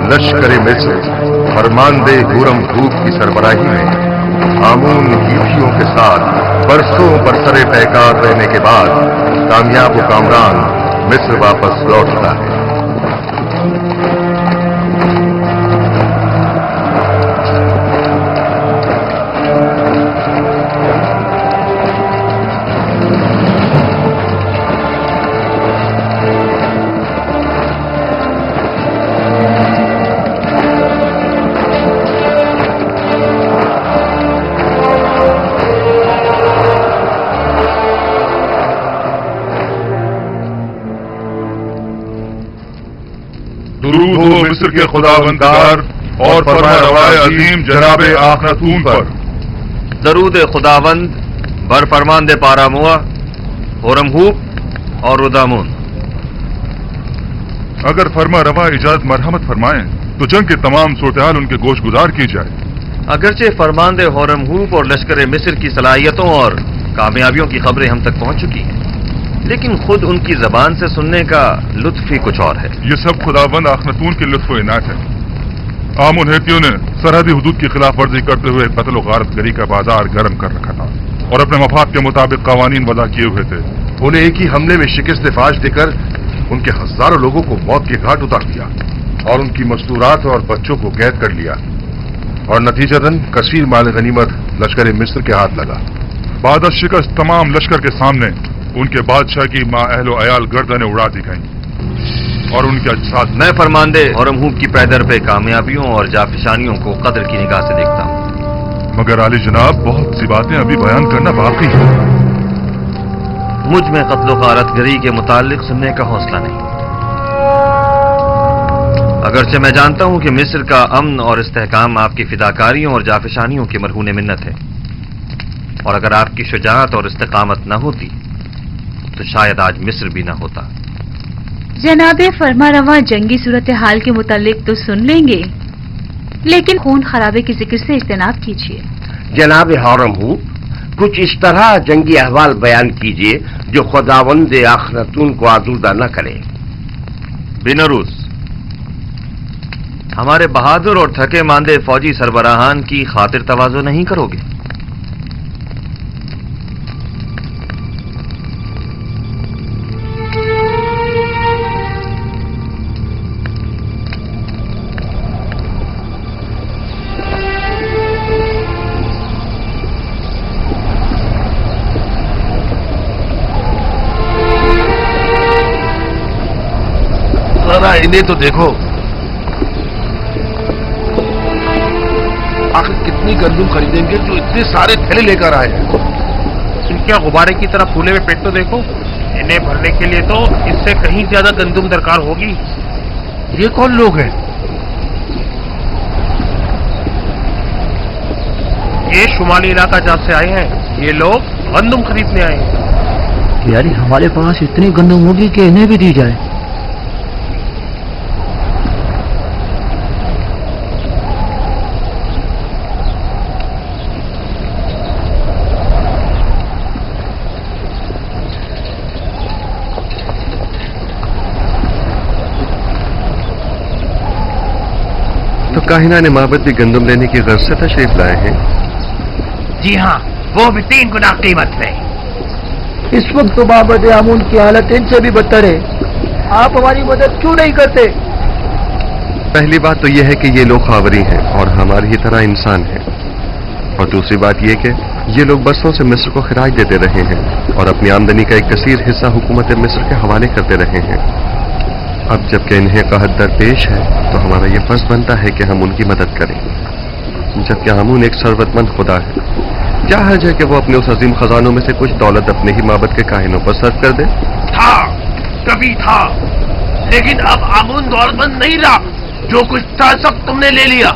लश्कर मिस्र फरमानदे हुरम खूब की सरबराही में आमून हीथियों के साथ बरसों बरसरे पैकार रहने के बाद कामयाब व कामरान मिस्र वापस लौटता है। दुरूद हो मिस्र के खुदावंदार और फरमारवाए अजीम जनाब आखनतून पर। दरूद खुदावंद बर फरमान दे पारामुआ होरमहूब और रुदामुन। अगर फरमा रवा इजाजत मरहमत फरमाएं तो जंग के तमाम सूरत-ए-हाल उनके गोश गुजार की जाए। अगरचे फरमान दे होरमहूब और लश्कर मिस्र की सलाहियतों और कामयाबियों की खबरें हम तक पहुंच चुकी हैं, लेकिन खुद उनकी जबान से सुनने का लुत्फ ही कुछ और है। ये सब खुदावंद आखनतून के लुत्फ व इनायत है। आमून हेतियों ने सरहदी हुदूद की खिलाफ वर्जी करते हुए कत्ल गारतगरी का बाजार गर्म कर रखा था और अपने मफाद के मुताबिक कवानीन वदा किए हुए थे। उन्हें एक ही हमले में शिकस्त फाश देकर उनके हजारों लोगों को मौत के घाट उतार दिया और उनकी मस्तूरात और बच्चों को कैद कर लिया और नतीजतन कसीर माल गनीमत लश्कर मिस्र के हाथ लगा। बाद शिकस्त तमाम लश्कर के सामने उनके बादशाह की माँ अहलो अयाल गर्दनें उड़ा दी गईं और उनके अजसाद। मैं फरमानदे होरमहूब की पैदर पे कामयाबियों और जाफिशानियों को कदर की निगाह से देखता हूँ, मगर आली जनाब बहुत सी बातें अभी बयान करना बाकी है। मुझ में कत्ल गारतगरी के मुतालिक सुनने का हौसला नहीं। अगरचे मैं जानता हूं कि मिस्र का अमन और इस्तेहकाम आपकी फिदाकारियों और जाफिशानियों की मरहून मिन्नत है, और अगर आपकी शुजाअत और इस्तेकामत न होती तो शायद आज मिस्र भी न होता। जनाबे फरमारवा जंगी सूरत हाल के मुतालिक तो सुन लेंगे, लेकिन खून खराबे के जिक्र से इज्तनाब कीजिए। जनाब होरमहूब, कुछ इस तरह जंगी अहवाल बयान कीजिए जो खुदावंद आखनतून को आलूदा न करे। बिनरूस, हमारे बहादुर और थके मांदे फौजी सरबराहान की खातिर तवाज़ो नहीं करोगे? इन्हें तो देखो, आखिर कितनी गंदुम खरीदेंगे जो इतने सारे थैले लेकर आए हैं। इनके गुब्बारे की तरह फूले हुए पेट तो देखो। इन्हें भरने के लिए तो इससे कहीं ज्यादा गंदुम दरकार होगी। ये कौन लोग हैं? ये शुमाली इलाका जहां से आए हैं, ये लोग गंदुम खरीदने आए हैं। यानी हमारे पास इतनी गंदुम होगी कि इन्हें भी दी जाए। तो काहिना ने माबद भी गंदम लेने की गर्ज से तशरीफ लाए हैं। जी हाँ, वो भी 3 गुना कीमत में। इस वक्त तो माबद आमून की हालत इनसे भी बदतर है। आप हमारी मदद क्यों नहीं करते? पहली बात तो यह है कि ये लोग खावरी हैं और हमारी ही तरह इंसान हैं, और दूसरी बात यह कि ये लोग बरसों से मिस्र को खराज देते रहे हैं और अपनी आमदनी का एक कसीर हिस्सा हुकूमत मिस्र के हवाले करते रहे हैं। अब जबकि इन्हें कहत दरपेश है तो हमारा ये फर्ज बनता है कि हम उनकी मदद करें, जबकि आमून एक सरवतमंद खुदा है। क्या हर्ज है कि वो अपने उस अजीम खजानों में से कुछ दौलत अपने ही माबद के काहिनों पर सर्व कर दे? था, कभी था, लेकिन अब आमून दौलतमंद नहीं रहा। जो कुछ था सब तुमने ले लिया।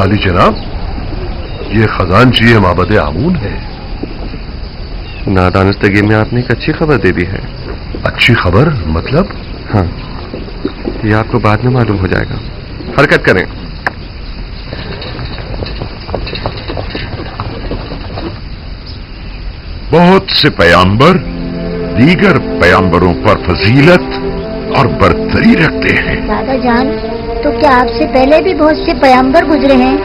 आली जनाब, ये खजानची माबद आमून है। नादानस्तगी में आपने एक अच्छी खबर दे दी है। अच्छी खबर मतलब? हाँ, ये आपको बाद में मालूम हो जाएगा। हरकत करें। बहुत से पैगंबर दीगर पैगंबरों पर फजीलत और बरतरी रखते हैं। दादा जान, तो क्या आपसे पहले भी बहुत से पैगंबर गुजरे हैं?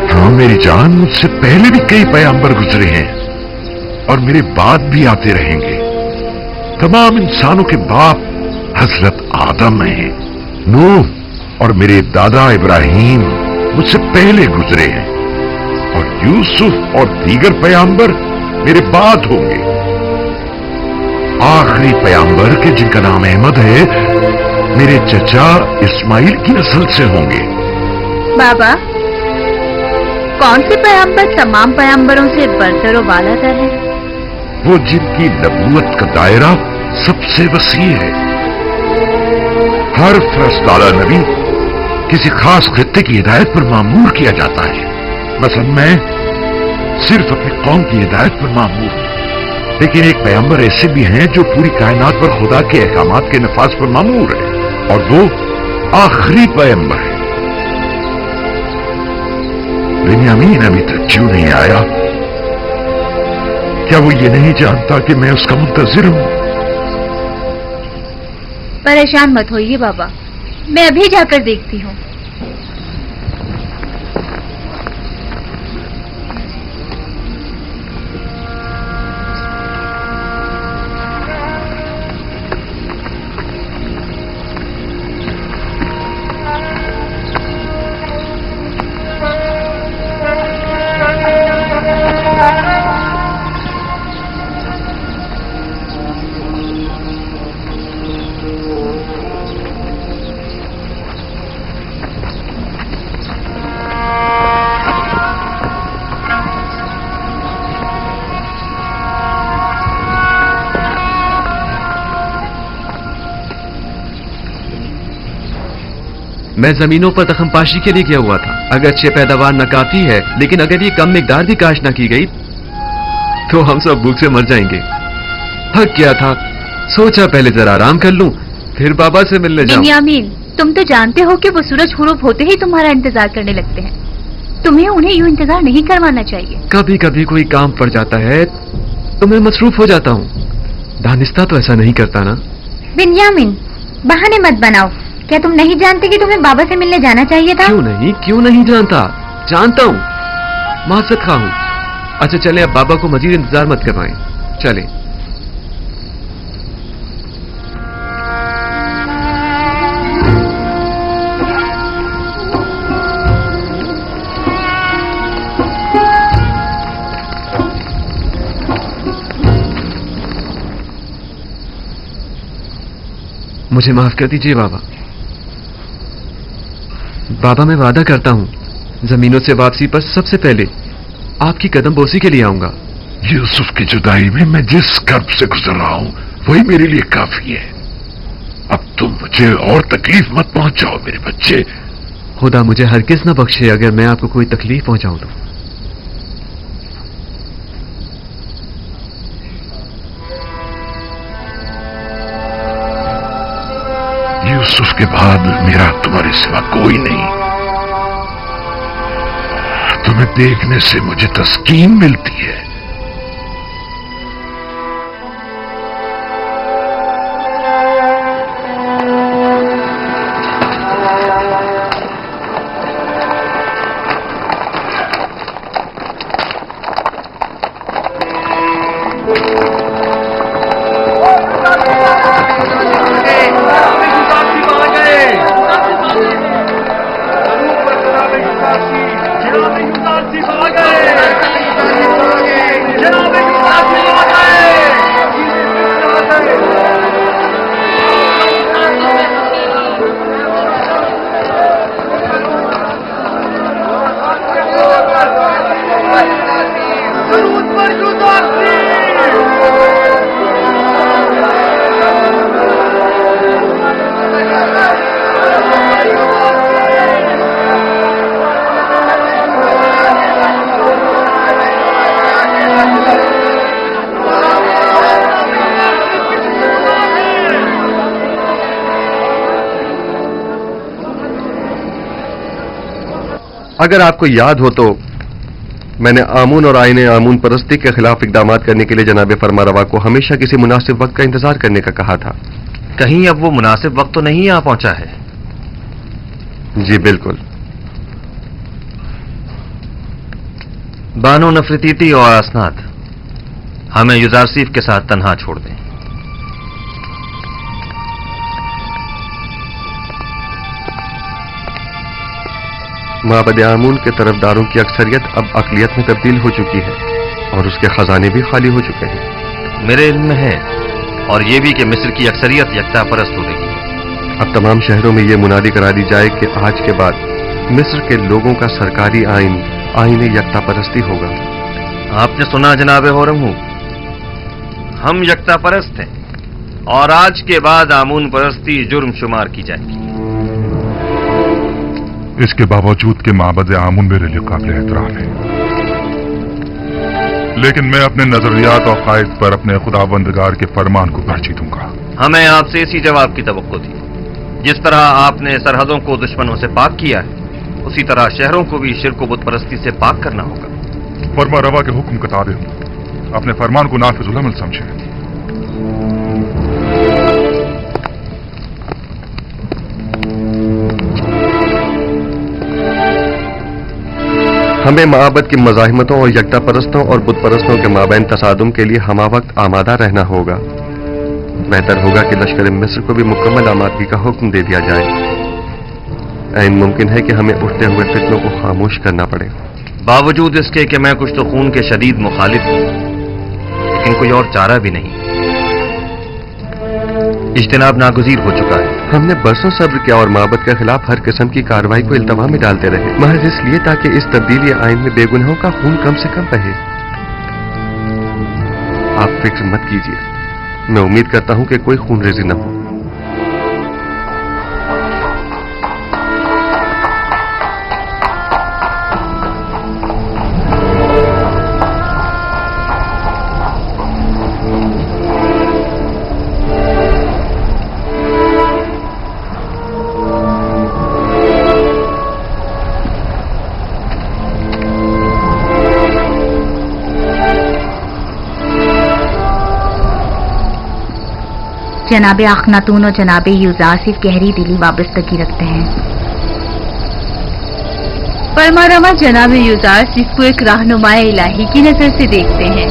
हाँ मेरी जान, मुझसे पहले भी कई पैगंबर गुजरे हैं और मेरे बाद भी आते रहेंगे। तमाम इंसानों के बाप हजरत आदम हैं। नूह और मेरे दादा इब्राहिम मुझसे पहले गुजरे हैं और यूसुफ और दीगर पैगंबर मेरे बाद होंगे। आखिरी पैगंबर के जिनका नाम अहमद है, मेरे चचा इस्माइल की नस्ल से होंगे। बाबा, कौन से पैगंबर तमाम पैगंबरों से बरतर और बालातर है? वो जिनकी नबूवत का दायरा सबसे वसी है। हर फरस्ताला नबी किसी खास खित्ते की हिदायत पर मामूर किया जाता है। मसलन मैं सिर्फ अपनी कौम की हिदायत पर मामूर हूं, लेकिन एक पैगंबर ऐसे भी हैं जो पूरी कायनात पर खुदा के अहकामात के नफाज पर मामूर है, और वो आखिरी पैगंबर है। बिन्यामीन अभी तक क्यों नहीं आया? क्या वो ये नहीं जानता कि मैं उसका मुंतजिर हूं? परेशान मत होइए बाबा, मैं अभी जाकर देखती हूँ। मैं जमीनों पर तखमपाशी के लिए गया हुआ था। अगरचे पैदावार नाकाफी है, लेकिन अगर ये कम मिकदार भी काश ना की गई तो हम सब भूख से मर जाएंगे। थक गया था, सोचा पहले जरा आराम कर लूं, फिर बाबा से मिलने जाऊं। बिन्यामीन, तुम तो जानते हो कि वो सूरज हुरूब होते ही तुम्हारा इंतजार करने लगते हैं। तुम्हें उन्हें यूं इंतजार नहीं करवाना चाहिए। कभी कभी कोई काम पड़ जाता है तो मैं मसरूफ हो जाता हूँ। दानिस्ता तो ऐसा नहीं करता ना। बिन्यामीन, बहाने मत बनाओ। क्या तुम नहीं जानते कि तुम्हें बाबा से मिलने जाना चाहिए था? क्यों नहीं जानता? जानता हूँ, माजरत खा हूँ। अच्छा चले, अब बाबा को मजीद इंतजार मत करवाएं, चले। मुझे माफ कर दीजिए बाबा। बाबा, मैं वादा करता हूं जमीनों से वापसी पर सबसे पहले आपकी कदम बोसी के लिए आऊंगा। यूसुफ की जुदाई में मैं जिस कर्ब से गुजर रहा हूं वही मेरे लिए काफी है। अब तुम मुझे और तकलीफ मत पहुंचाओ मेरे बच्चे। खुदा मुझे हरगिज़ न बख्शे अगर मैं आपको कोई तकलीफ पहुंचाऊं तो। यूसुफ के बाद मेरा तुम्हारे सिवा कोई नहीं। तुम्हें देखने से मुझे तस्कीन मिलती है। अगर आपको याद हो तो मैंने आमून और आईने आमून परस्ती के खिलाफ इकदाम करने के लिए जनाब फरमारवा को हमेशा किसी मुनासिब वक्त का इंतजार करने का कहा था। कहीं अब वो मुनासिब वक्त तो नहीं आ पहुंचा है? जी बिल्कुल। बानो नफरतीती और असनाद, हमें युजारसीफ के साथ तन्हा छोड़ दें। माबद आमून के तरफदारों की अक्सरियत अब अकलियत में तब्दील हो चुकी है और उसके खजाने भी खाली हो चुके हैं। मेरे इल्म में है, और ये भी कि मिस्र की अक्सरियत यकता परस्त हो रही है। अब तमाम शहरों में ये मुनादी करा दी जाए कि आज के बाद मिस्र के लोगों का सरकारी आईन यकता परस्ती होगा। आपने सुना जनाब होरमहू, हम यकता परस्त हैं और आज के बाद आमून परस्ती जुर्म शुमार की जाएगी। इसके बावजूद कि माबद आमून मेरे लिए काबिल एहतराम है, लेकिन मैं अपने नजरियात और कायद पर अपने खुदाबंदगार के फरमान को तरजीह दूंगा। हमें आपसे इसी जवाब की तवक्को थी। जिस तरह आपने सरहदों को दुश्मनों से पाक किया है, उसी तरह शहरों को भी शिर्क व बुत परस्ती से पाक करना होगा। फरमा रवा के हुक्म का ताबे हूं, अपने फरमान को नाफिजुल अमल समझे। हमें माबद की मज़ाहिमतों और यकता परस्तों और बुत परस्तों के माबैन तसादुम के लिए हमा वक्त आमादा रहना होगा। बेहतर होगा कि लश्कर मिस्र को भी मुकम्मल आमादगी का हुक्म दे दिया जाए। ऐन मुमकिन है कि हमें उठते हुए फितनों को खामोश करना पड़े। बावजूद इसके कि मैं कुछ तो खून के शदीद मुखालिफ हूं, लेकिन कोई और चारा भी नहीं। इज्तिनाब नागुज़ीर हो चुका है। हमने बरसों सब्र किया और माबद के खिलाफ हर किस्म की कार्रवाई को इल्तवा में डालते रहे, महज इसलिए ताकि इस तब्दीली आइन में बेगुनाहों का खून कम से कम बहे। आप फिक्र मत कीजिए, मैं उम्मीद करता हूं कि कोई खून रेजी न हो। जनाब अखनातून और जनाब युजासिफ गहरी दिली वाबस्तगी रखते हैं। फरमारवा जनाब युजासिफ को एक रहनुमाए इलाही की नजर से देखते हैं।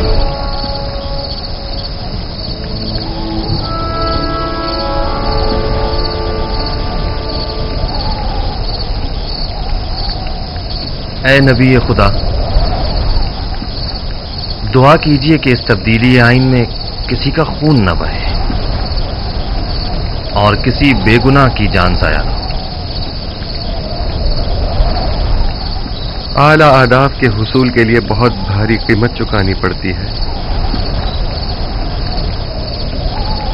ऐ नबी खुदा, दुआ कीजिए कि इस तब्दीली आइन में किसी का खून न बहे और किसी बेगुनाह की जान जाया न हो। आला आदाब के हुसूल के लिए बहुत भारी कीमत चुकानी पड़ती है।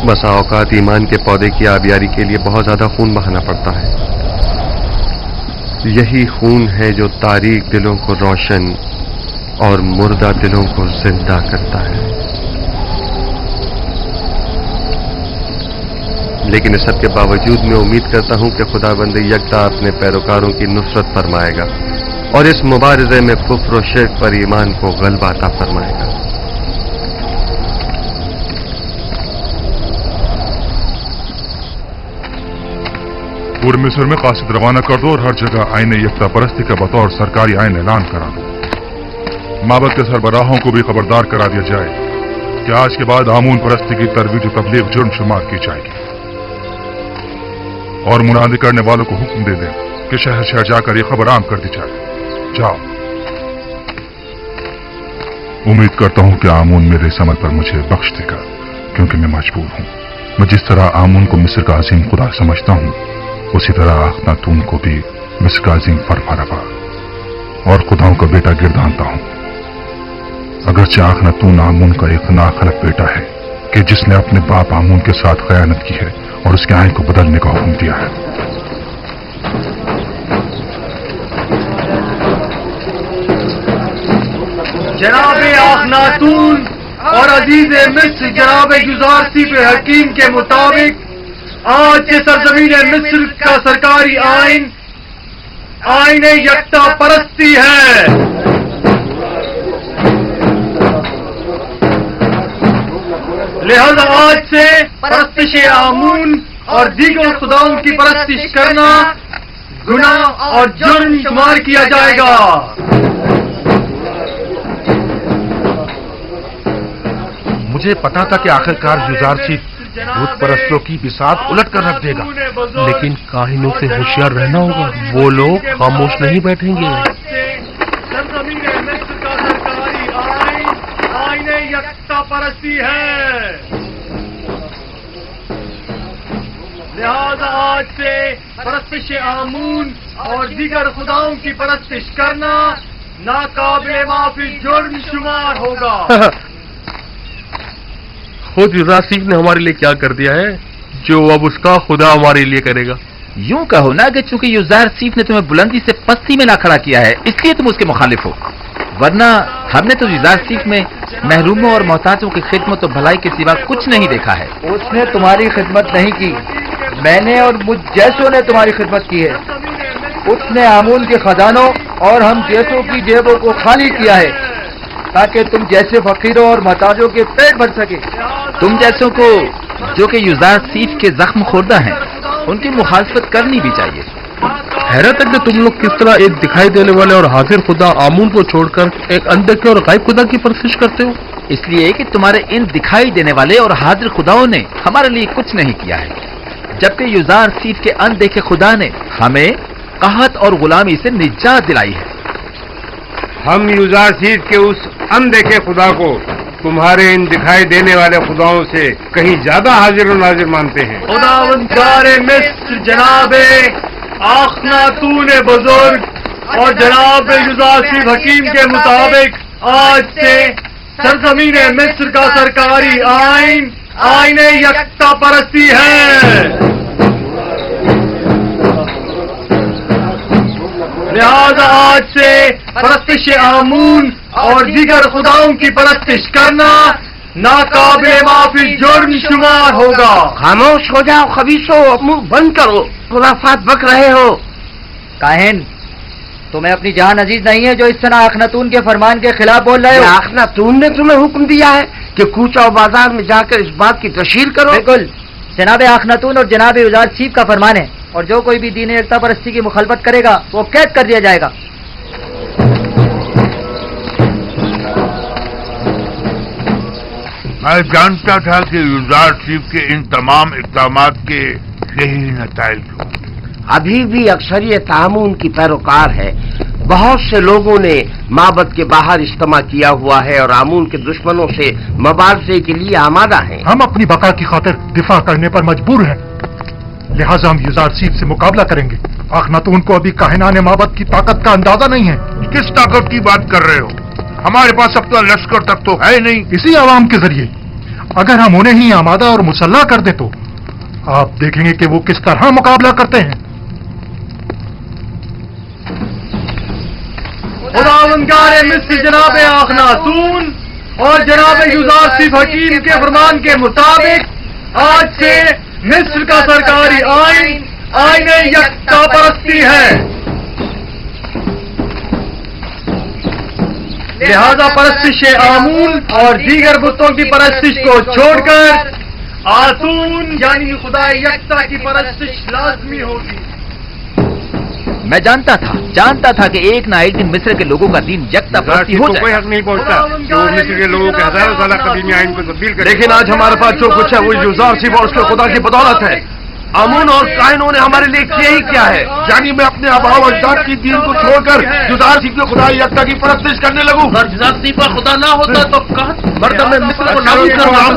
बसा औकात ईमान के पौधे की आबियारी के लिए बहुत ज्यादा खून बहाना पड़ता है। यही खून है जो तारीक दिलों को रोशन और मुर्दा दिलों को जिंदा करता है। लेकिन इस सब के बावजूद मैं उम्मीद करता हूं कि खुदाबंद यकता अपने पैरोकारों की नुसरत फरमाएगा और इस मुबारजे में कुफ्र और शिर्क पर ईमान को गलबा अता फरमाएगा। पूरे मिस्र में कासिद रवाना कर दो और हर जगह आईन यकता परस्ती का बतौर सरकारी आइन ऐलान करा दो। माबद के सरबराहों को भी खबरदार करा दिया जाए कि आज के बाद आमून परस्ती की तरवीज और तबलीग जुर्म शुमार की जाएगी और मुनादी करने वालों को हुक्म दे दें कि शहर शहर जाकर ये खबर आम कर दी जाए। जाओ। उम्मीद करता हूं कि आमून मेरे इस अमल पर मुझे बख्श देगा, क्योंकि मैं मजबूर हूं। मैं जिस तरह आमून को मिस्र का अजीम खुदा समझता हूं, उसी तरह अखनातून को भी मिस्र का अजीम फरमारवा और खुदाओं का बेटा गिरदानता हूं। अगरचे अखनातून आमून का एक नाखलक बेटा है कि जिसने अपने बाप आमून के साथ खयानत की है और उसके आइन को बदलने का हुक्म दिया है। जनाब अखनातून और अजीज मिस्र जनाब युजारसीफ हकीम के मुताबिक आज के सरजमीन मिस्र का सरकारी आइन आइन यकता परस्ती है। लिहाजा आज से परस्तिश आमून और दीगर खुदाओं की परस्तिश करना गुनाह और जुर्म शुमार किया जाएगा। मुझे पता था कि आखिरकार युजारसी भूत परस्तों की बिसात उलट कर रख देगा, लेकिन काहिनों से होशियार रहना होगा। वो लोग खामोश नहीं बैठेंगे। सरजमीन मिस्र का सरकारी आइन आईन यकता परस्ती है। लिहाजा आज से परस्तिश आमून और दीगर खुदाओं की परस्तिश करना नाकाबिले माफी जुर्म शुमार होगा। खुद युजारसी ने हमारे लिए क्या कर दिया है जो अब उसका खुदा हमारे लिए करेगा। यूं कहो ना कि चूंकि युजारसीफ ने तुम्हें बुलंदी से पस्ती में ना खड़ा किया है इसलिए तुम उसके मुखालिफ हो, वरना हमने तो युजारसीफ में महरूमों और मोहताजों की खिदमत और भलाई के सिवा कुछ नहीं देखा है। उसने तुम्हारी खिदमत नहीं की, मैंने और मुझ जैसों ने तुम्हारी खिदमत की है। उसने आमून के खजानों और हम जैसों की जेबों को खाली किया है ताकि तुम जैसे फकीरों और मोहताजों के पेट भर सके। तुम जैसों को जो कि युजारसीफ के जख्म खोरदा हैं उनकी मुखालफत करनी भी चाहिए। हैरत है कि तुम लोग किस तरह एक दिखाई देने वाले और हाजिर खुदा आमून को छोड़कर एक अनदेखे और गायब खुदा की परस्तिश करते हो। इसलिए कि तुम्हारे इन दिखाई देने वाले और हाजिर खुदाओं ने हमारे लिए कुछ नहीं किया है, जबकि युजारसीफ के अनदेखे खुदा ने हमें कहत और गुलामी से निजात दिलाई है। हम युजारसीफ के उस अनदेखे खुदा को तुम्हारे इन दिखाई देने वाले खुदाओं से कहीं ज्यादा हाजिर और नाजिर मानते हैं। खुदावंदार मिस्र जनाबे आखनातून बुजुर्ग और जनाब युजारसीफ हकीम के मुताबिक आज से सरजमीन मिस्र का सरकारी आइन आईन यकता परस्ती है। लिहाजा आज से परस्तिश आमून और दीगर खुदाओं की परस्तिश करना नाकाबिले माफी जुर्म शुमार होगा। खामोश हो जाओ खबीसो, मुंह बंद करो, खुराफात बक रहे हो। काहिन, तुम्हें अपनी जान अजीज नहीं है जो इस तरह अखनातून के फरमान के खिलाफ बोल रहे हो? अखनातून ने तुम्हें हुक्म दिया है कि कूचा बाजार में जाकर इस बात की तशहीर करो। बिल्कुल, जनाब अखनातून और जनाब युजारसीफ का फरमान है और जो कोई भी दीन एकता परस्ती की मुखालफत करेगा वो कैद कर दिया जाएगा। मैं जानता था कि युजारसीफ के इन तमाम इक़दामात के यही नताइज होंगे। अभी भी अक्सरियत आमून की पैरोकार है। बहुत से लोगों ने माबद के बाहर इज्तिमा किया हुआ है और आमून के दुश्मनों से मुबारजे के लिए आमादा हैं। हम अपनी बका की खातिर दिफा करने पर मजबूर हैं, लिहाजा हम युजारसीफ से मुकाबला करेंगे। अखनातून को अभी काहिनाने माबद की ताकत का अंदाजा नहीं है। किस ताकत की बात कर रहे हो? हमारे पास अब तो लश्कर तक तो है नहीं। इसी आवाम के जरिए अगर हम उन्हें ही आमादा और मुसल्ला कर दे तो आप देखेंगे कि वो किस तरह मुकाबला करते हैं। खुदावंदार मिस्र जनाब अखनातून और जनाब युजारसीफ हकीम के फरमान के मुताबिक आज से मिस्र का सरकारी आइन आईन यकता परस्ती है। लिहाजा परस्तिश आमून और दीगर बुतों की परस्तिश को छोड़कर आतून यानी खुदा यकता की परस्तिश लाजमी होगी। मैं जानता था कि एक ना एक दिन मिस्र के लोगों का दीन यकता परस्ती हो जाएगा। कोई हक नहीं पहुंचता जो मिस्र के लोगों के हजारों साल कदीमी आइन को तब्दील करे। लेकिन आज हमारे पास जो कुछ है वो युजारसीफ और उसके खुदा की बदौलत है। आमून और काहिनों ने हमारे लिए किया ही क्या है? यानी मैं अपने आबाओ अजदाद की दीन को छोड़कर युजारसीफ के खुदा यकता की परस्तिश करने लगूं। अगर युजारसीफ का खुदा ना होता तो मतलब मैं मिस्र को नाबूद कर रहा हूं।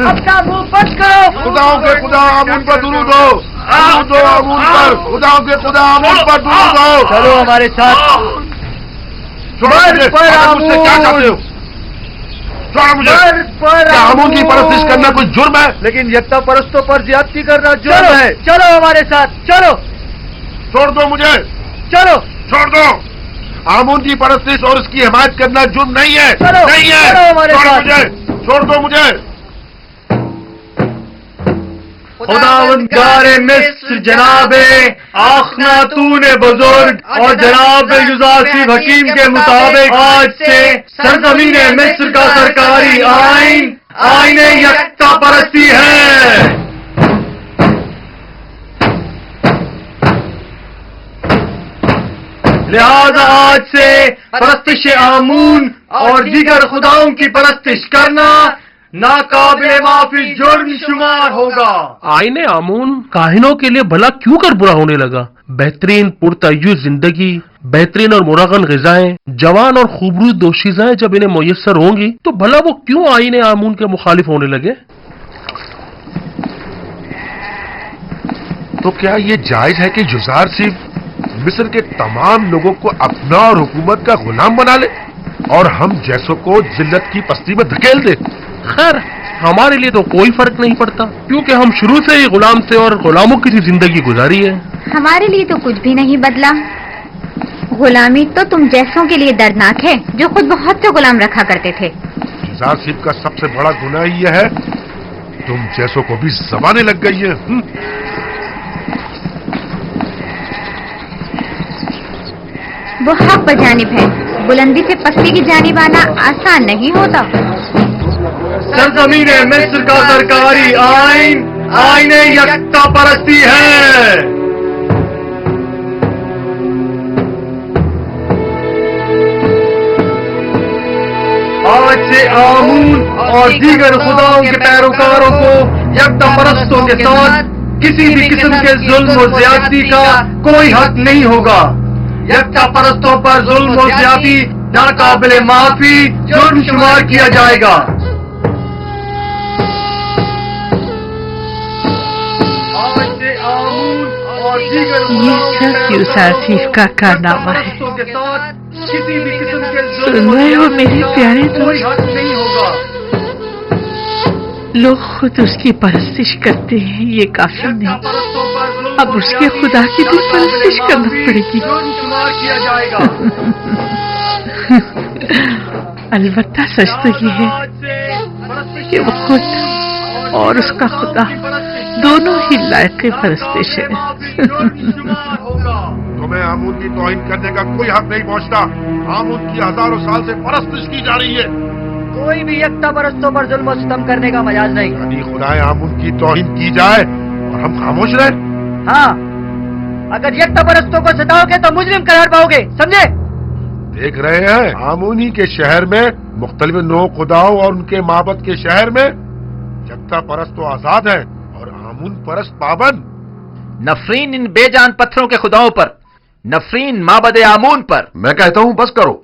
अपना मुंह बंद करो। खुदाओं के खुदा आमून पर दुरूद हो, आमून पर, खुदाओं के खुदा आमून पर दुरूद हो। चलो हमारे साथ। मुझसे क्या चाहते हो? क्या आमून की परस्तिश करना कोई जुर्म है? लेकिन यकता परस्तों पर ज्यादती करना जुर्म है। चलो हमारे साथ, चलो। छोड़ दो मुझे, चलो छोड़ दो। आमून की परस्तिश और उसकी हिमायत करना जुर्म नहीं है, नहीं है। चलो हमारे साथ। छोड़ दो मुझे। खुदावंदगार मिस्र जनाब आखनातून बुजुर्ग और जनाब युजारसीफ हकीम के मुताबिक आज से सरजमीन मिस्र का सरकारी आइन आईन यकता परस्ती है। लिहाजा आज से परस्तिश आमून और दीगर खुदाओं की परस्तिश करना नाकाबिले माफी जुर्म शुमार होगा। आईने आमून काहिनों के लिए भला क्यों कर बुरा होने लगा? बेहतरीन पुरतय्युज जिंदगी, बेहतरीन और मुरागन ग़िज़ाएं, जवान और खूबरू दोशीज़ाएं जब इन्हें मुयस्सर होंगी तो भला वो क्यों आईने आमून के मुखालिफ होने लगे? तो क्या ये जायज है कि युज़ार सिर्फ मिस्र के तमाम लोगों को अपना और हुकूमत का गुलाम बना ले और हम जैसों को जिल्लत की पस्ती में धकेल दे? खैर, हमारे लिए तो कोई फर्क नहीं पड़ता क्योंकि हम शुरू से ही गुलाम थे और गुलामों की जिंदगी गुजारी है। हमारे लिए तो कुछ भी नहीं बदला। गुलामी तो तुम जैसों के लिए दर्दनाक है जो खुद बहुत से गुलाम रखा करते थे। युज़ार सिर्फ का सबसे बड़ा गुनाह यह है तुम जैसों को भी ज़बानें लग गई है। वो हक बजानिब है, बुलंदी से पस्ती की जानिब आना आसान नहीं होता। सरजमीन मिस्र का सरकारी आइन आईन यकता परस्ती है। आज से आमून और दीगर खुदाओं के पैरोकारों को यकता परस्तों के साथ किसी भी किस्म के जुल्म और ज्यादती का कोई हक नहीं होगा। यकता परस्तों पर जुल्म और ज्यादती नाकाबिले माफी जुर्म शुमार किया जाएगा। ये सब युज़ारसीफ का कारनामा है। सुन रहे हो मेरे प्यारे दोस्त? लोग खुद उसकी परस्तिश करते हैं, ये काफी नहीं, अब उसके खुदा की भी परस्तिश करना पड़ेगी। अलबत्ता सच तो ये है कि वो खुद और उसका खुदा दोनों ही लायक परस्तिश है। तुम्हें आमून की तौहीन करने का कोई हक नहीं पहुंचता। आमून की हजारों साल से परस्तिश की जा रही है। कोई भी यकता परस्तों पर जुल्म और सितम करने का मजाज नहीं। यानी खुदाए आमून की तौहीन की जाए और हम खामोश रहे? हाँ, अगर यकता परस्तों को सताओगे तो मुजरिम करार पाओगे, समझे? देख रहे हैं आमूनी के शहर में मुख्तलिफ नौ खुदाओं और उनके माबद के शहर में यकता परस्त तो आजाद है और आमून परस्त पाबंद। नफरीन इन बेजान पत्थरों के खुदाओं पर, नफरीन माबद आमून पर। मैं कहता हूं बस करो,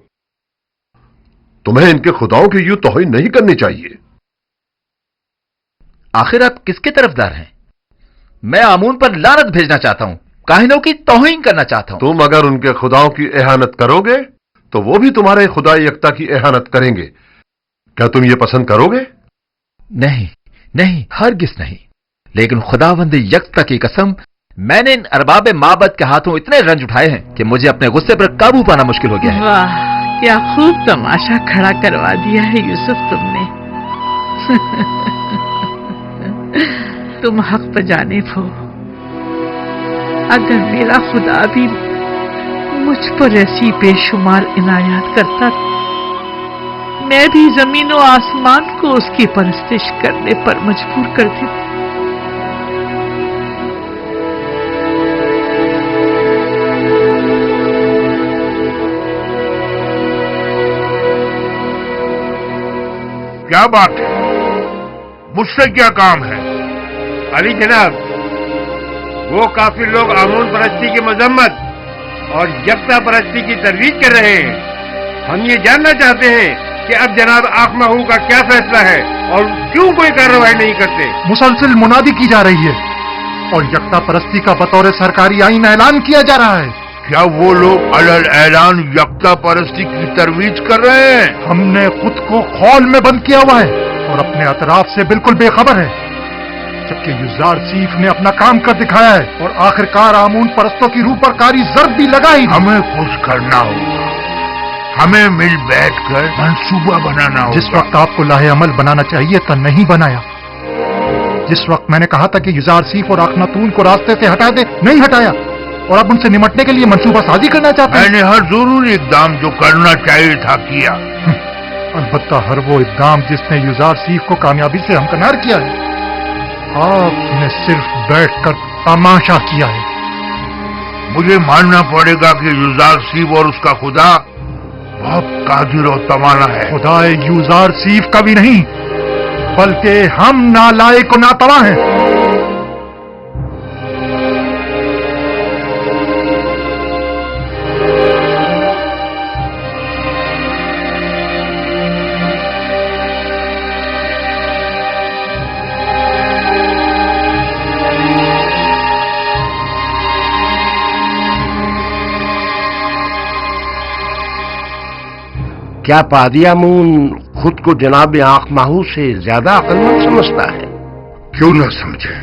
तुम्हें इनके खुदाओं की यूं तौहीन नहीं करनी चाहिए। आखिर आप किसके तरफदार हैं? मैं आमून पर लानत भेजना चाहता हूं, काहिनों की तौहीन करना चाहता हूं। तुम अगर उनके खुदाओं की एहानत करोगे तो वो भी तुम्हारे खुदा यकता की एहानत करेंगे। क्या तुम ये पसंद करोगे? नहीं नहीं, हरगिज नहीं। लेकिन खुदावंद यकता की कसम, मैंने इन अरबाब माबद के हाथों इतने रंज उठाए हैं कि मुझे अपने गुस्से पर काबू पाना मुश्किल हो गया है। वाह, क्या खूब तमाशा खड़ा करवा दिया है यूसुफ तुमने। तुम हक पर जानिब हो। अगर मेरा खुदा भी मुझ पर ऐसी बेशुमार इनायत करता, मैं भी जमीन और आसमान को उसकी परस्तिश करने पर मजबूर कर देती। क्या बात है? मुझसे क्या काम है? अली जनाब, वो काफिर लोग आमून परस्ती की मजम्मत और यकता परस्ती की तरवीज कर रहे हैं। हम ये जानना चाहते हैं कि अब जनाब आखमाहू का क्या फैसला है और क्यों कोई कार्रवाई नहीं करते? मुसलसल मुनादी की जा रही है और यकता परस्ती का बतौर सरकारी आईन ऐलान किया जा रहा है। क्या वो लोग अलल ऐलान यकता परस्ती की तरवीज कर रहे हैं? हमने खुद को खौल में बंद किया हुआ है और अपने अतराफ से बिल्कुल बेखबर है, जबकि युज़ार सीफ ने अपना काम कर दिखाया है और आखिरकार आमून परस्तों की रूह पर कारी ज़र्ब भी लगाई। हमें कुछ करना होगा, हमें मिल बैठकर मंसूबा बनाना होगा। जिस वक्त आपको लाहे अमल बनाना चाहिए था नहीं बनाया, जिस वक्त मैंने कहा था कि युजारसीफ और अखनातून को रास्ते से हटा दे, नहीं हटाया, और अब उनसे निमटने के लिए मंसूबा साजी करना चाहते हैं। मैंने हर जरूरी इकदाम जो करना चाहिए था किया। अलबत्ता हर वो इकदाम जिसने युजारसीफ को कामयाबी से हमकिनार किया है, आपने सिर्फ बैठकर तमाशा किया है। मुझे मानना पड़ेगा कि युजारसीफ और उसका खुदा बहुत कादिर और तवाना है। खुदाए युजारसीफ का भी नहीं, बल्कि हम नालायक और नातवा हैं। क्या पादी आमून खुद को जनाब आंख माहू से ज्यादा अक्लमंद समझता है? क्यों न समझे?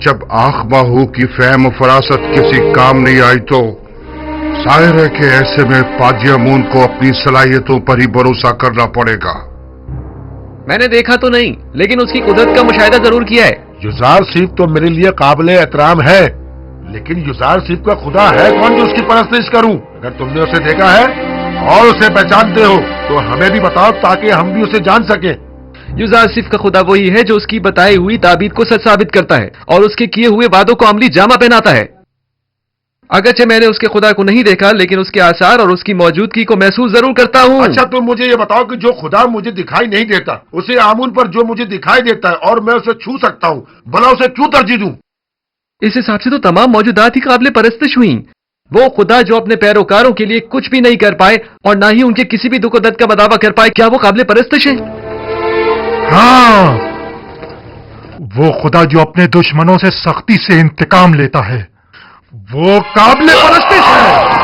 जब आंख माहू की फहम फरासत किसी काम नहीं आई तो जाहिर है कि ऐसे में पादी आमून को अपनी सलाहियतों पर ही भरोसा करना पड़ेगा। मैंने देखा तो नहीं, लेकिन उसकी कुदरत का मुशाहिदा जरूर किया है। युजारसीफ तो मेरे लिए काबिल एहतराम है, लेकिन युजारसीफ का खुदा है कौन जो उसकी परस्तिश करूं? अगर तुमने उसे देखा है और उसे पहचानते हो तो हमें भी बताओ ताकि हम भी उसे जान सके। युजारसीफ का खुदा वही है जो उसकी बताई हुई ताबीद को सच साबित करता है और उसके किए हुए वादों को अमली जामा पहनाता है। अगरचे मैंने उसके खुदा को नहीं देखा, लेकिन उसके आसार और उसकी मौजूदगी को महसूस जरूर करता हूँ। अच्छा, तुम मुझे ये बताओ कि जो खुदा मुझे दिखाई नहीं देता, उसे आमून पर जो मुझे दिखाई देता है और मैं उसे छू सकता हूँ, भला उसे क्यों तरजीह दूं? इस हिसाब से तो तमाम मौजूदात ही काबिल परस्तिश हुई। वो खुदा जो अपने पैरोकारों के लिए कुछ भी नहीं कर पाए और ना ही उनके किसी भी दुख दर्द का बदावा कर पाए, क्या वो काबिल परस्तिश है? हाँ, वो खुदा जो अपने दुश्मनों से सख्ती से इंतकाम लेता है, वो काबिल परस्तिश है।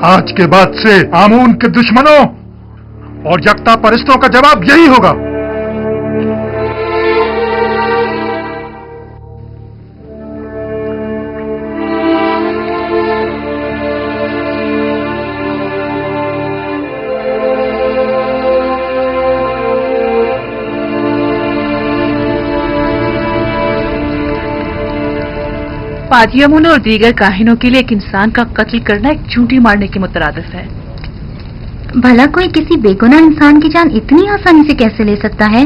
आज के बाद से आमून के दुश्मनों और यकता परस्तों का जवाब यही होगा। पादियामुन और दीगर काहिनों के लिए एक इंसान का कत्ल करना एक चूंटी मारने के मुतरादिफ है। भला कोई किसी बेगुनाह इंसान की जान इतनी आसानी से कैसे ले सकता है?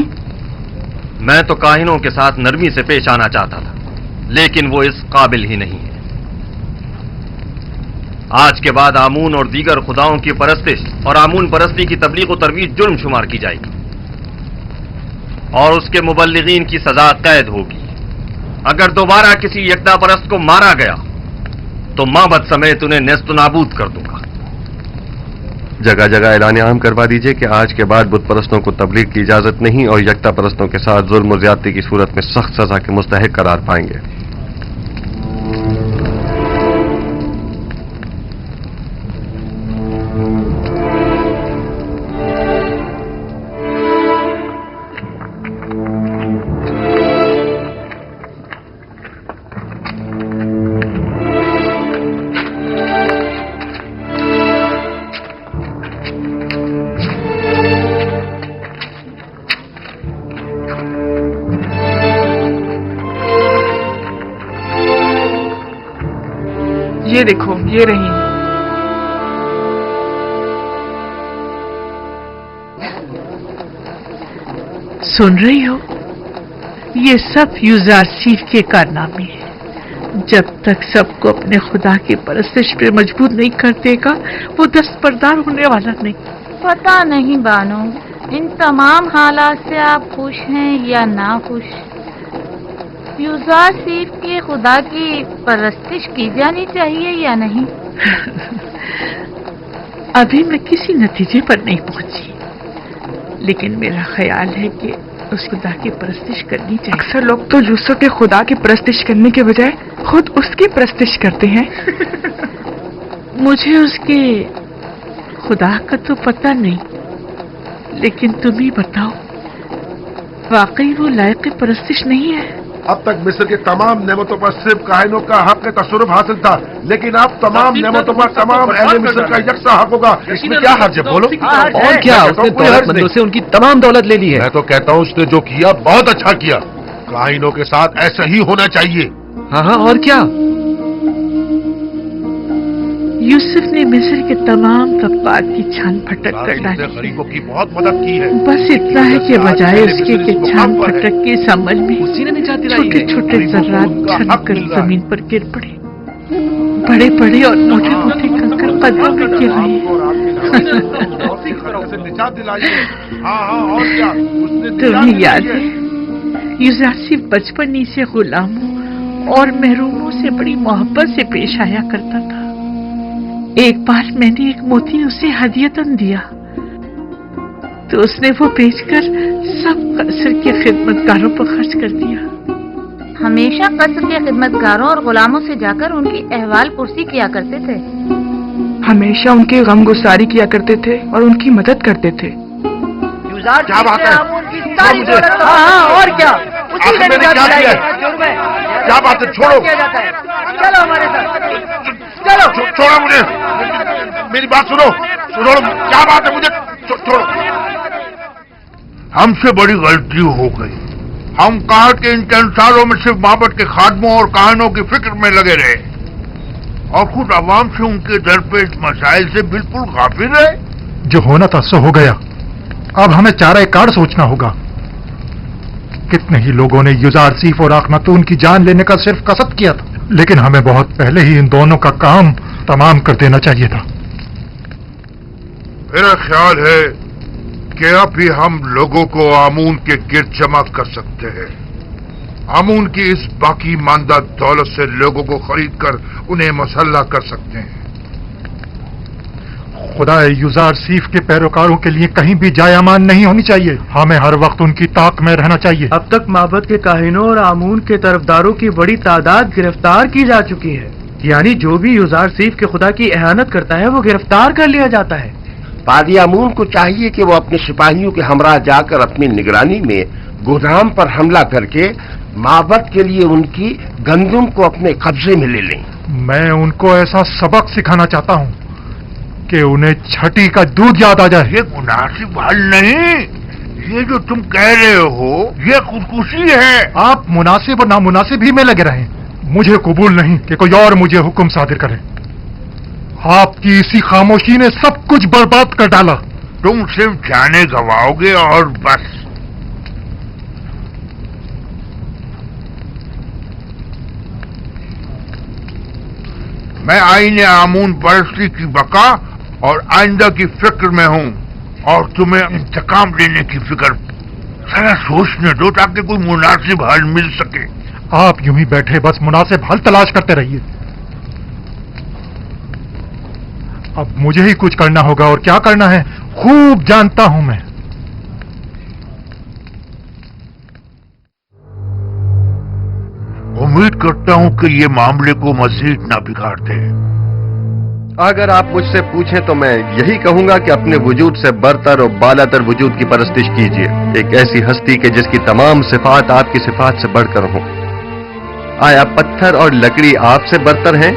मैं तो काहिनों के साथ नरमी से पेश आना चाहता था, लेकिन वो इस काबिल ही नहीं है। आज के बाद आमून और दीगर खुदाओं की परस्तिश और आमून परस्ती की तबलीग और तरवीज जुर्म शुमार की जाएगी और उसके मुबल्लिगीन की सजा कैद होगी। अगर दोबारा किसी यकता परस्त को मारा गया तो माबद समेत उन्हें नेस्त नाबूद कर दूंगा। जगह जगह ऐलान आम करवा दीजिए कि आज के बाद बुत परस्तों को तबलीग की इजाजत नहीं और यकता परस्तों के साथ जुल्म और ज्यादती की सूरत में सख्त सजा के मुस्तहिक करार पाएंगे। ये देखो, ये रही। सुन रही हो? ये सब युजारसीफ के कारनामे हैं। जब तक सबको अपने खुदा की परस्तिश पे मजबूर नहीं कर देगा, वो दस्तबरदार होने वाला नहीं। पता नहीं बानो, इन तमाम हालात से आप खुश हैं या ना खुश? युजारसीफ के खुदा की परस्तिश की जानी चाहिए या नहीं? अभी मैं किसी नतीजे पर नहीं पहुंची, लेकिन मेरा ख्याल है कि उस खुदा की परस्तिश करनी चाहिए। अक्सर लोग तो यूसुफ के खुदा की परस्तिश करने के बजाय खुद उसकी परस्तिश करते हैं। मुझे उसके खुदा का तो पता नहीं, लेकिन तुम ही बताओ, वाकई वो लायक परस्तिश नहीं है? अब तक मिस्र के तमाम नेमतों पर सिर्फ काहिनों का हक तसरुफ हासिल था, लेकिन अब तमाम नेमतों पर तमाम अहले मिस्र का यकसा हक होगा। इसमें क्या हर्ज है, बोलो? और क्या, उसने दौलतमंदों से उनकी तमाम दौलत ले ली है। मैं तो कहता हूँ उसने जो किया बहुत अच्छा किया। काहिनों के साथ ऐसा ही होना चाहिए। हाँ, और क्या? यूसुफ ने मिस्र के तमाम तबकात की छान फटक कर डाली। गरीबों की बहुत मदद की है। बस इतना है कि बजाय उसके कि छान फटक के इस अमल में छोटे छोटे जर्रात छलक कर जमीन पर गिर पड़े। बड़े बड़े और मोटे मोटे कंकड़ कदमों में गिर रहे। तुम्हें याद है यूसुफ बचपन ही से गुलामों और महरूमों से बड़ी मोहब्बत से पेश आया करता था। एक बार मैंने एक मोती उसे हदियतन दिया तो उसने वो बेचकर सब कसर के खिदमतगारों पर खर्च कर दिया। हमेशा कसर के खिदमतगारों और गुलामों से जाकर उनकी अहवाल पुरसी किया करते थे। हमेशा उनकी गमगुसारी किया करते थे और उनकी मदद करते थे। क्या बात है? और क्या? मैंने क्या किया? क्या बात है? छोड़ो, चलो हमारे साथ, चलो। छोड़ो मुझे, मेरी बात सुनो। क्या बात है? मुझे छोड़ो। हमसे बड़ी गलती हो गई। हम कहा कि इन चंद सालों में सिर्फ माबद के खादमों और काहिनों की फिक्र में लगे रहे और खुद आवाम से उनके दरपेश मसाइल से बिल्कुल गाफिल रहे। जो होना था सो हो गया। अब हमें चारा कार सोचना होगा। कितने ही लोगों ने युजारसीफ और आखनातून की जान लेने का सिर्फ कसद किया था, लेकिन हमें बहुत पहले ही इन दोनों का काम तमाम कर देना चाहिए था। मेरा ख्याल है कि अब भी हम लोगों को आमून के गिर्द जमा कर सकते हैं। आमून की इस बाकी मानदा दौलत से लोगों को खरीद कर उन्हें मसल्ला कर सकते हैं। खुदा युजारसीफ के पैरोकारों के लिए कहीं भी जायामान नहीं होनी चाहिए। हमें हर वक्त उनकी ताक में रहना चाहिए। अब तक माबद के काहिनों और आमून के तरफदारों की बड़ी तादाद गिरफ्तार की जा चुकी है। यानी जो भी युजारसीफ के खुदा की एहानत करता है वो गिरफ्तार कर लिया जाता है। पादी आमून को चाहिए कि वो अपने सिपाहियों के हमरा जाकर अपनी निगरानी में गोदाम पर हमला करके माबद के लिए उनकी गंदुम को अपने कब्जे में ले लें। मैं उनको ऐसा सबक सिखाना चाहता हूँ कि उन्हें छठी का दूध याद आ जाए। ये मुनासिब हल नहीं। ये जो तुम कह रहे हो ये खुदकुशी है। आप मुनासिब और नामुनासिब ही में लगे रहें। मुझे कबूल नहीं कि कोई और मुझे हुक्म सादिर करे। आपकी इसी खामोशी ने सब कुछ बर्बाद कर डाला। तुम सिर्फ जाने गवाओगे और बस। मैं आईने आमून परस्ती की बका और आइंदा की फिक्र में हूं और तुम्हें इंतकाम लेने की फिक्र। जरा सोचने दो ताकि कोई मुनासिब हल मिल सके। आप यूं ही बैठे बस मुनासिब हल तलाश करते रहिए। अब मुझे ही कुछ करना होगा और क्या करना है खूब जानता हूं मैं। उम्मीद करता हूं कि ये मामले को मजीद ना बिगाड़ दे। अगर आप मुझसे पूछें तो मैं यही कहूंगा कि अपने वजूद से बरतर और बालातर वजूद की परस्तिश कीजिए। एक ऐसी हस्ती के जिसकी तमाम सिफात आपकी सिफात से बढ़कर हों। आया पत्थर और लकड़ी आपसे बरतर हैं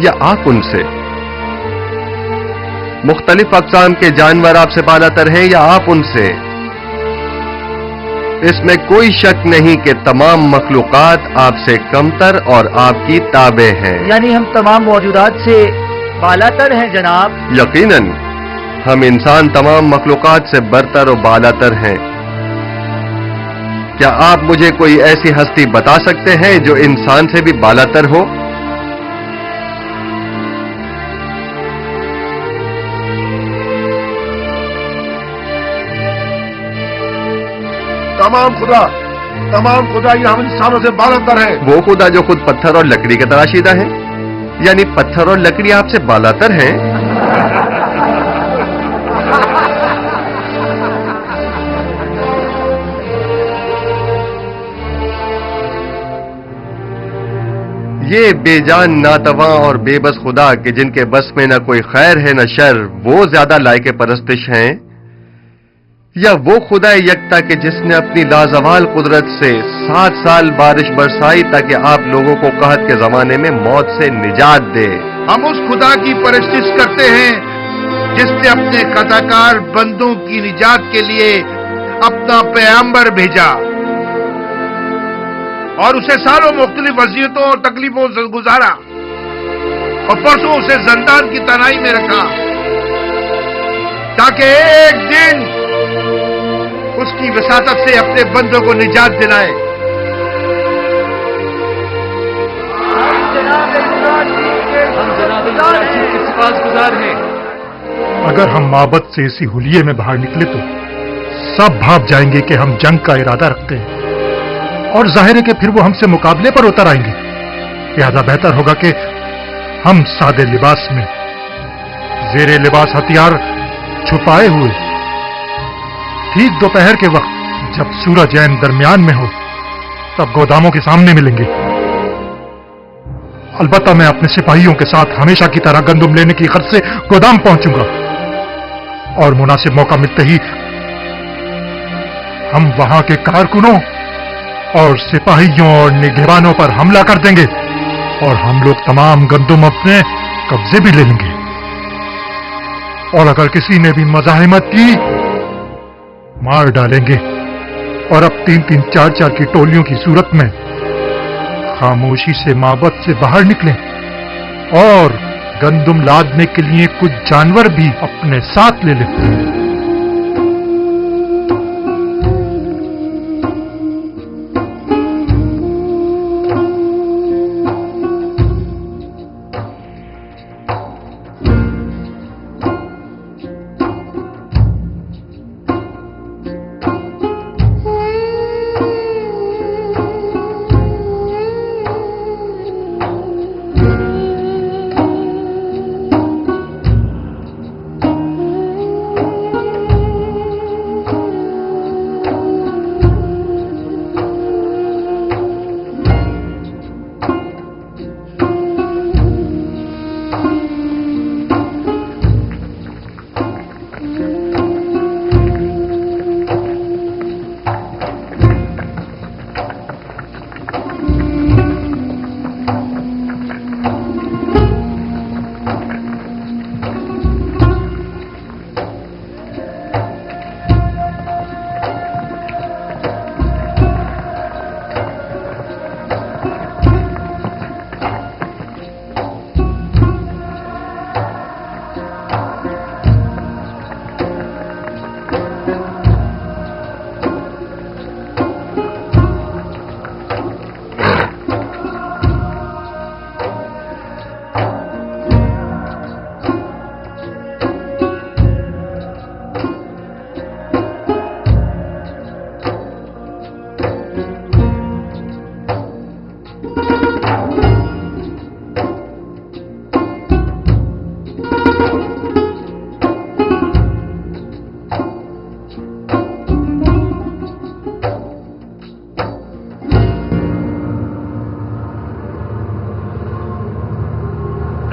या आप उनसे? मुख्तलिफ अक़साम के जानवर आपसे बालातर हैं या आप उनसे? इसमें कोई शक नहीं कि तमाम मखलूकात आपसे कमतर और आपकी ताबे हैं। यानी हम तमाम मौजूदात से बालातर हैं जनाब। यकीनन हम इंसान तमाम मखलूकात से बरतर और बालातर हैं। क्या आप मुझे कोई ऐसी हस्ती बता सकते हैं जो इंसान से भी बालातर हो? तमाम खुदा ये हम इंसानों से बालातर है। वो खुदा जो खुद पत्थर और लकड़ी के तराशीदा है, यानी पत्थर और लकड़ी आपसे बालातर हैं। ये बेजान नातवा और बेबस खुदा के जिनके बस में न कोई खैर है न शर, वो ज्यादा लायक परस्तिश हैं या वो खुदा यकता के जिसने अपनी लाजवाल कुदरत से 7 साल बारिश बरसाई ताकि आप लोगों को कहत के जमाने में मौत से निजात दे। हम उस खुदा की परस्तिश करते हैं जिसने अपने कथाकार बंदों की निजात के लिए अपना पैगंबर भेजा और उसे सालों मुख्तलिफ अज़ियतों और तकलीफों से गुजारा और परसों उसे ज़ंदान की तनाई में रखा ताकि एक दिन उसकी वसातत से अपने बंदों को निजात दिलाए। गुजार हैं। अगर हम माबद से इसी हुलिये में बाहर निकले तो सब भाप जाएंगे कि हम जंग का इरादा रखते हैं और जाहिर है कि फिर वो हमसे मुकाबले पर उतर आएंगे। लिहाजा बेहतर होगा कि हम सादे लिबास में जेरे लिबास हथियार छुपाए हुए ठीक दोपहर के वक्त जब सूरज ऐन दरमियान में हो तब गोदामों के सामने मिलेंगे। अलबत्ता मैं अपने सिपाहियों के साथ हमेशा की तरह गंदुम लेने की गर्ज से गोदाम पहुंचूंगा और मुनासिब मौका मिलते ही हम वहां के कारकुनों और सिपाहियों और निगहबानों पर हमला कर देंगे और हम लोग तमाम गंदुम अपने कब्जे भी ले लेंगे। और अगर किसी ने भी मज़ाहिमत की मार डालेंगे और अब 3-3, 4-4 की टोलियों की सूरत में खामोशी से माबद से बाहर निकलें और गंदुम लादने के लिए कुछ जानवर भी अपने साथ ले लें।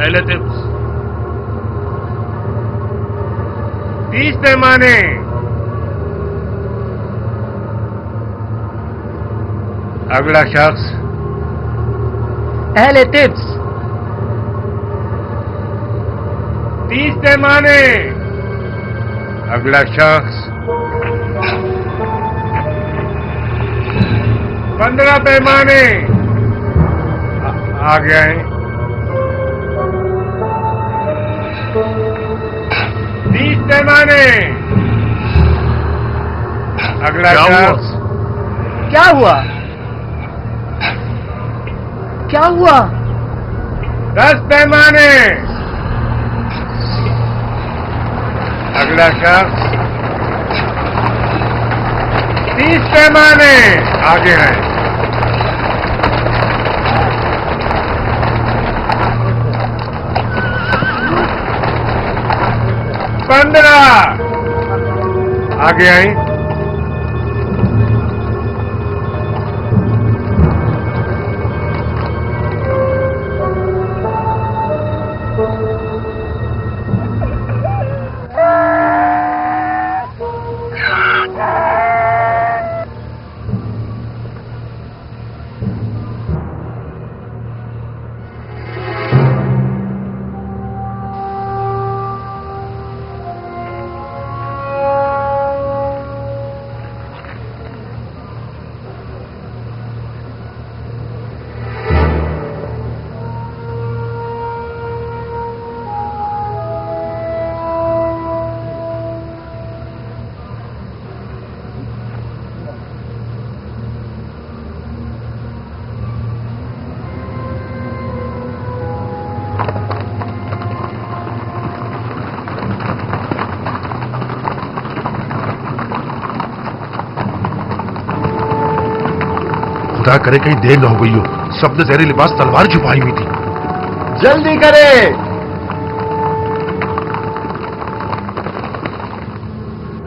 relatives. 30 पैमाने। अगला शख्स। अहले टिप्स। 30 पैमाने। अगला शख्स। 15 पैमाने। आ गया है। 30 पैमाने। अगला शख्स। क्या हुआ? क्या हुआ? 10 पैमाने। अगला शख्स। 30 पैमाने। आगे है। आगे आई। खुदा करे कहीं देर न हो गई हो। सबने जहरी लिबास तलवार छुपाई हुई थी। जल्दी करे।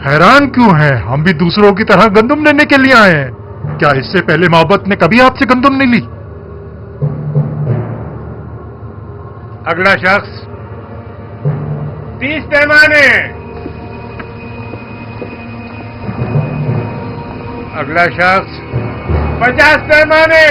हैरान क्यों हैं? हम भी दूसरों की तरह गंदुम लेने के लिए आए हैं। क्या इससे पहले मोहब्बत ने कभी आपसे गंदुम नहीं ली? अगला शख्स 30 पैमाने। अगला शख्स 50 पैमाने।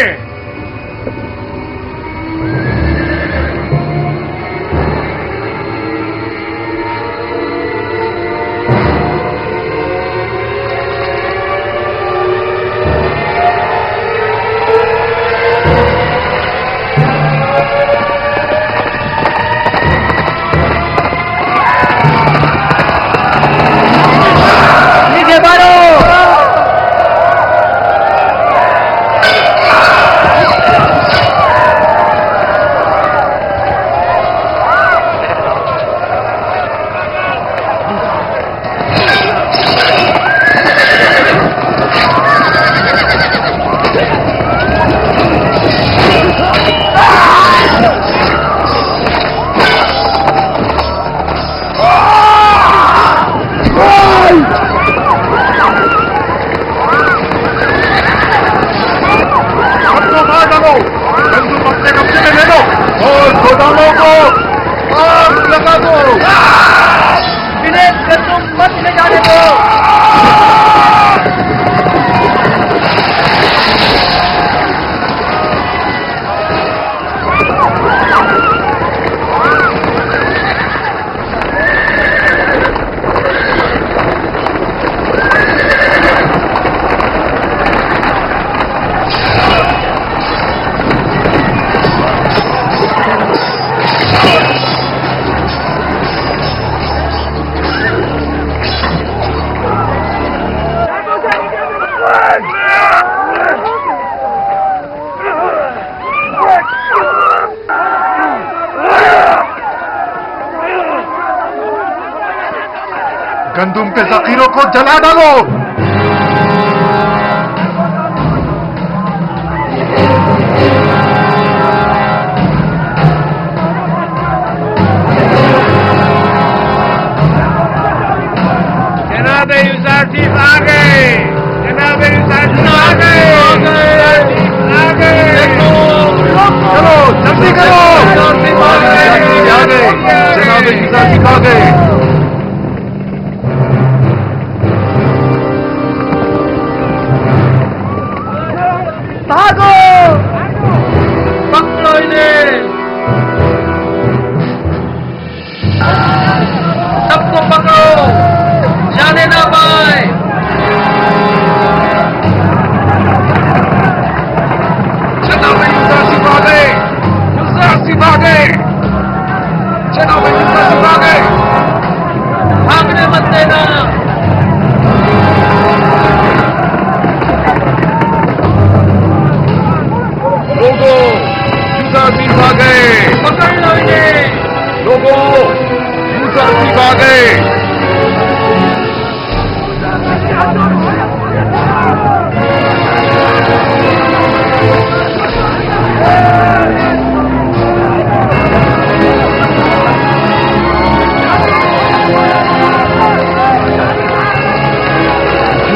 गंदुम के जखीरों को जला डालो। जनाब यूसुफ आ गए। जनाब यूसुफ आ गए। आ गए। चलो जल्दी करो। आ गए। जनाब यूसुफ आ गए। भागो, पकड़ो इन्हें, सबको पकड़ो, जाने ना पाए। जनाब यूसुफ आ गए। यूसुफ आ गए। जनाब यूसुफ आ गए। भागने मत देना। लोगों, यूसुफ आ गए। पकड़ लो इन्हें। लोगों, यूसुफ आ गए।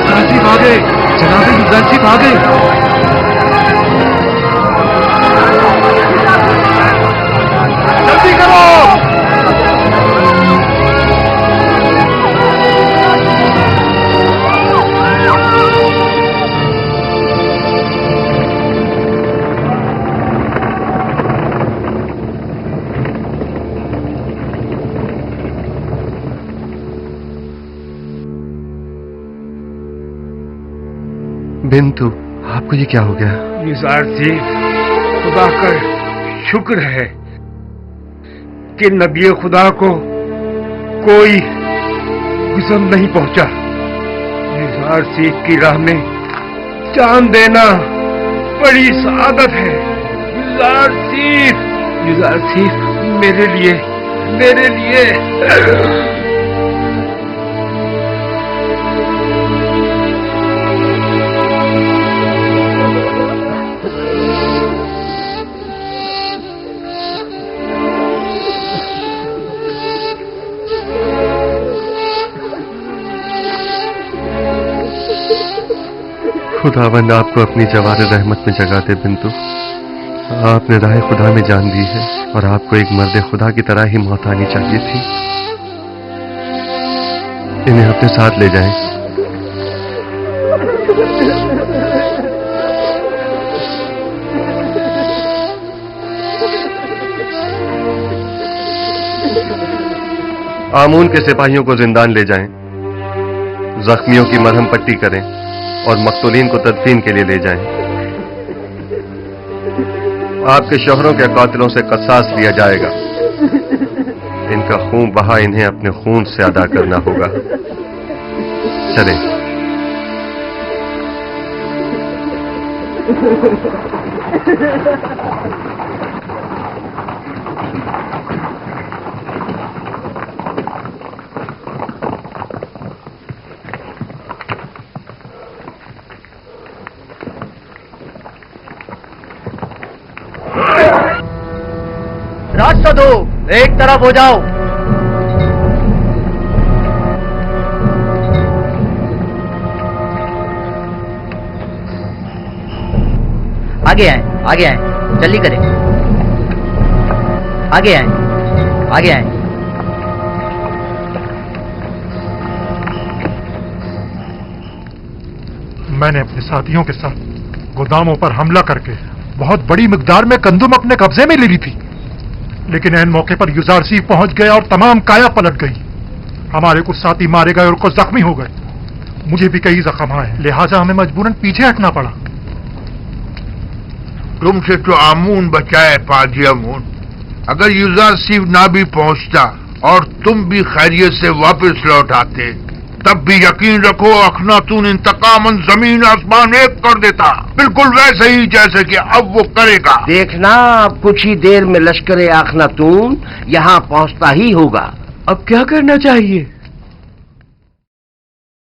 यूसुफ आ गए। जनाब यूसुफ आ गए। जल्दी करो। बिंतु, आपको ये क्या हो गया? निसार जी, खुदा का शुक्र है कि नबी खुदा को कोई गुस्सा नहीं पहुंचा। निसार सीख की राह में जान देना बड़ी सआदत है। निसार सीख मेरे लिए खुदावंद आपको अपनी जवार रहमत में जगा दे बिंतु। आपने राह खुदा में जान दी है और आपको एक मर्द खुदा की तरह ही मौत आनी चाहिए थी। इन्हें अपने साथ ले जाएं। आमून के सिपाहियों को जिंदान ले जाएं, जख्मियों की मरहम पट्टी करें और मकतूलीन को तदफीन के लिए ले जाएं। आपके शोहरों के कातिलों से कसास लिया जाएगा। इनका खून बहा इन्हें अपने खून से अदा करना होगा। चलें। रास्ता दो, एक तरफ हो जाओ। आगे आए, आगे आए, जल्दी करें। आगे आए, आगे आए। मैंने अपने साथियों के साथ गोदामों पर हमला करके बहुत बड़ी मिकदार में गंदुम अपने कब्जे में ले ली थी, लेकिन ऐन मौके पर युजारसी पहुंच गया और तमाम काया पलट गई। हमारे कुछ साथी मारे गए और कुछ जख्मी हो गए। मुझे भी कई जख्म आए, लिहाजा हमें मजबूरन पीछे हटना पड़ा। तुमसे तो आमून बचाए पाजी आमून। अगर युजारसी ना भी पहुंचता और तुम भी खैरियत से वापस लौट आते, तब भी यकीन रखो अखनातून इंतकामन जमीन आसमान एक कर देता, बिल्कुल वैसे ही जैसे कि अब वो करेगा। देखना, अब कुछ ही देर में लश्कर अखनातून यहाँ पहुँचता ही होगा। अब क्या करना चाहिए?